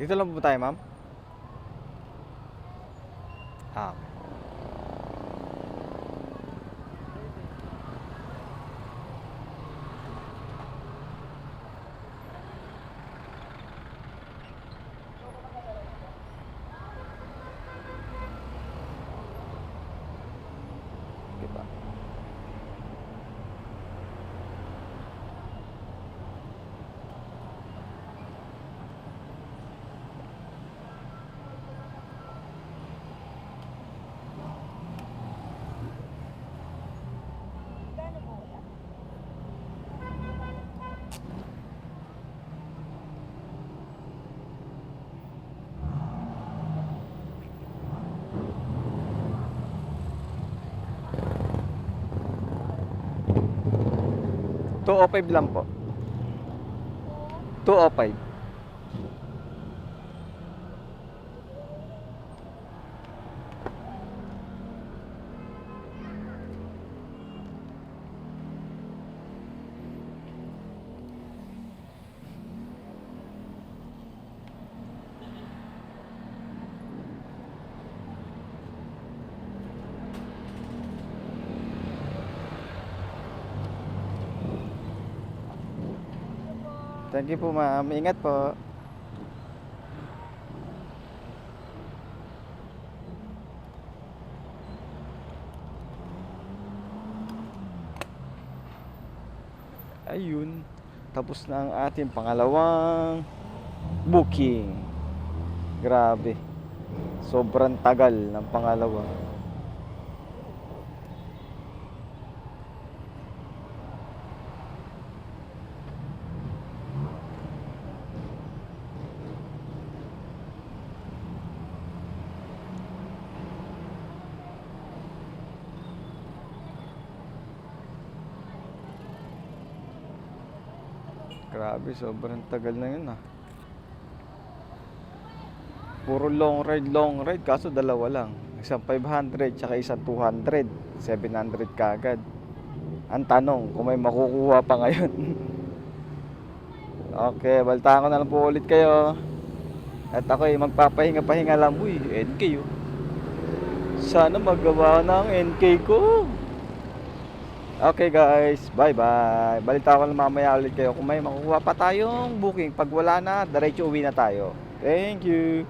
Dito lang po tayo, ma'am? Ah, okay ba? Two o five lang po. 205. Thank you po, ma'am. Ingat po. Ayun. Tapos na ang ating pangalawang booking. Grabe. Sobrang tagal ng pangalawa. Grabe, sobrang tagal na yun ah. Puro long ride, kaso dalawa lang. Isang 500, tsaka isang 200. 700 kagad. Ang tanong, kung may makukuha pa ngayon. Okay, baltaan ko na lang po ulit kayo. At ako'y magpapahinga-pahinga lang. Uy, NK oh. Sana magawa ng NK ko. Okay guys, bye bye. Balita ko lang mamaya ulit kayo kung may makukuha pa tayong booking. Pag wala na, diretso uwi na tayo. Thank you.